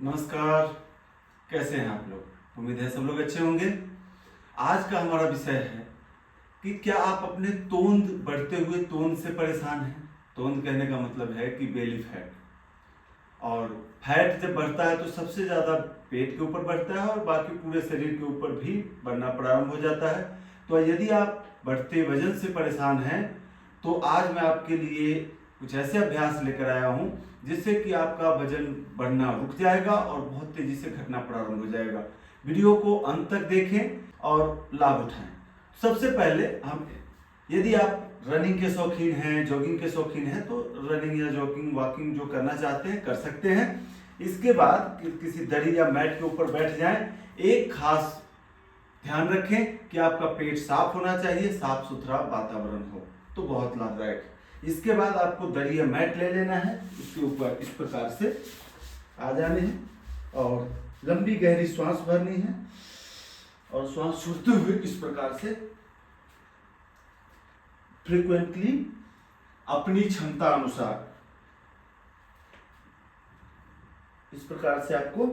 नमस्कार। कैसे हैं आप लोग? उम्मीद है सब लोग अच्छे होंगे। आज का हमारा विषय है कि क्या आप अपने तोंद बढ़ते हुए तोंद से परेशान हैं। तोंद कहने का मतलब है कि बेली फैट। और फैट जब बढ़ता है तो सबसे ज़्यादा पेट के ऊपर बढ़ता है और बाकी पूरे शरीर के ऊपर भी बढ़ना प्रारंभ हो जाता है। तो यदि आप बढ़ते वजन से परेशान हैं तो आज मैं आपके लिए कुछ ऐसे अभ्यास लेकर आया हूँ जिससे कि आपका वजन बढ़ना रुक जाएगा और बहुत तेजी से घटना प्रारंभ हो जाएगा। वीडियो को अंत तक देखें और लाभ उठाएं। सबसे पहले यदि आप रनिंग के शौकीन हैं, जॉगिंग के शौकीन हैं तो रनिंग या जॉगिंग वॉकिंग जो करना चाहते हैं कर सकते हैं। इसके बाद किसी दरी या मैट के ऊपर बैठ जाएं। एक खास ध्यान रखें कि आपका पेट साफ होना चाहिए, साफ सुथरा वातावरण हो तो बहुत लाभदायक। इसके बाद आपको दरी या मैट ले लेना है, उसके ऊपर इस प्रकार से आ जाने हैं और लंबी गहरी श्वास भरनी है और श्वास छोड़ते हुए इस प्रकार से फ्रीक्वेंटली अपनी क्षमता अनुसार इस प्रकार से आपको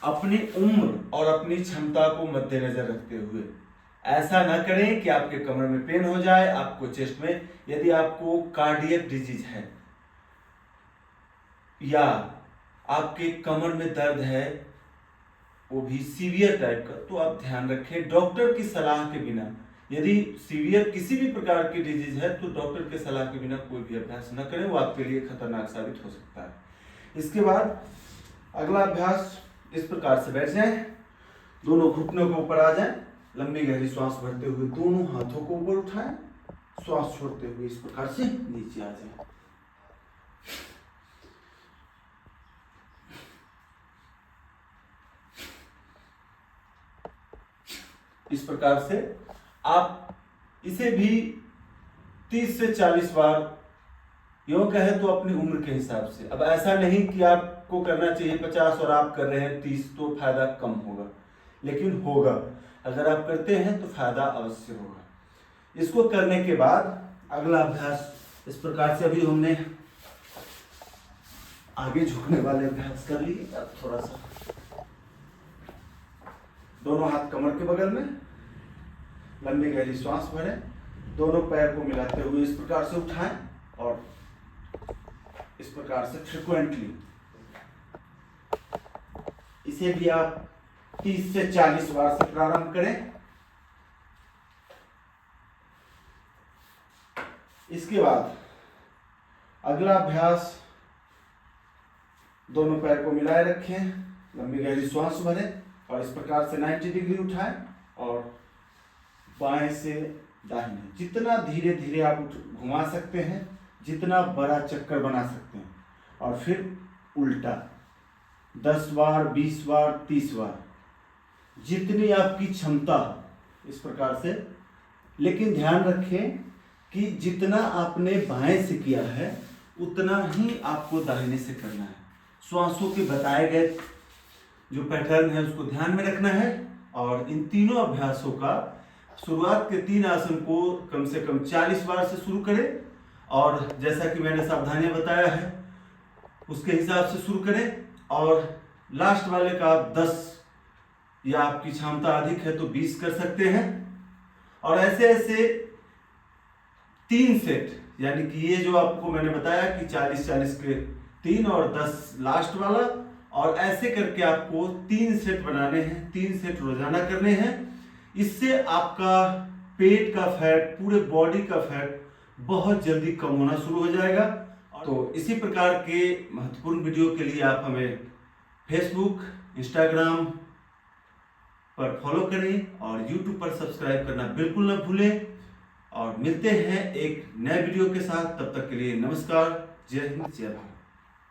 अपनी उम्र और अपनी क्षमता को मद्देनजर रखते हुए ऐसा ना करें कि आपके कमर में पेन हो जाए, आपको चेस्ट में, यदि आपको कार्डियक डिजीज है या आपके कमर में दर्द है वो भी सीवियर टाइप का, तो आप ध्यान रखें डॉक्टर की सलाह के बिना। यदि सीवियर किसी भी प्रकार की डिजीज है तो डॉक्टर के सलाह के बिना कोई भी अभ्यास न करें, वो आपके लिए खतरनाक साबित हो सकता है। इसके बाद अगला अभ्यास इस प्रकार से बैठ जाएं, दोनों घुटनों के ऊपर आ जाएं, लंबी गहरी श्वास भरते हुए दोनों हाथों को ऊपर उठाएं, श्वास छोड़ते हुए इस प्रकार से नीचे आ जाएं। इस प्रकार से आप इसे भी 30 से 40 बार योग कहे तो अपनी उम्र के हिसाब से। अब ऐसा नहीं कि आपको करना चाहिए 50 और आप कर रहे हैं 30, तो फायदा कम होगा, लेकिन होगा। अगर आप करते हैं तो फायदा अवश्य होगा। इसको करने के बाद अगला अभ्यास इस प्रकार से, अभी हमने आगे झुकने वाले अभ्यास कर लिए। अब थोड़ा सा दोनों हाथ कमर के बगल में, लंबी गहरी श्वास भरें, दोनों पैर को मिलाते हुए इस प्रकार से उठाएं और इस प्रकार से फ्रीक्वेंटली इसे भी आप 30 से 40 बार से प्रारंभ करें। इसके बाद अगला अभ्यास, दोनों पैर को मिलाए रखें, लंबी गहरी श्वास भरें और इस प्रकार से 90 डिग्री उठाएं और बाएं से दाहिने, जितना धीरे धीरे आप घुमा सकते हैं, जितना बड़ा चक्कर बना सकते हैं, और फिर उल्टा 10 बार, 20 बार, 30 बार, जितनी आपकी क्षमता इस प्रकार से। लेकिन ध्यान रखें कि जितना आपने बाएं से किया है उतना ही आपको दाहिने से करना है। श्वासों के बताए गए जो पैटर्न है उसको ध्यान में रखना है। और इन तीनों अभ्यासों का शुरुआत के 3 आसन को कम से कम 40 बार से शुरू करें और जैसा कि मैंने सावधानियां बताया है उसके हिसाब से शुरू करें। और लास्ट वाले का आप 10 या आपकी क्षमता अधिक है तो 20 कर सकते हैं। और ऐसे ऐसे 3 सेट, यानी कि ये जो आपको मैंने बताया कि 40-40 के 3 और 10 लास्ट वाला, और ऐसे करके आपको 3 सेट बनाने हैं, 3 सेट रोजाना करने हैं। इससे आपका पेट का फैट, पूरे बॉडी का फैट बहुत जल्दी कम होना शुरू हो जाएगा। तो इसी प्रकार के महत्वपूर्ण वीडियो के लिए आप हमें फेसबुक, इंस्टाग्राम पर फॉलो करें और यूट्यूब पर सब्सक्राइब करना बिल्कुल न भूलें। और मिलते हैं एक नए वीडियो के साथ, तब तक के लिए नमस्कार। जय हिंद, जय भारत।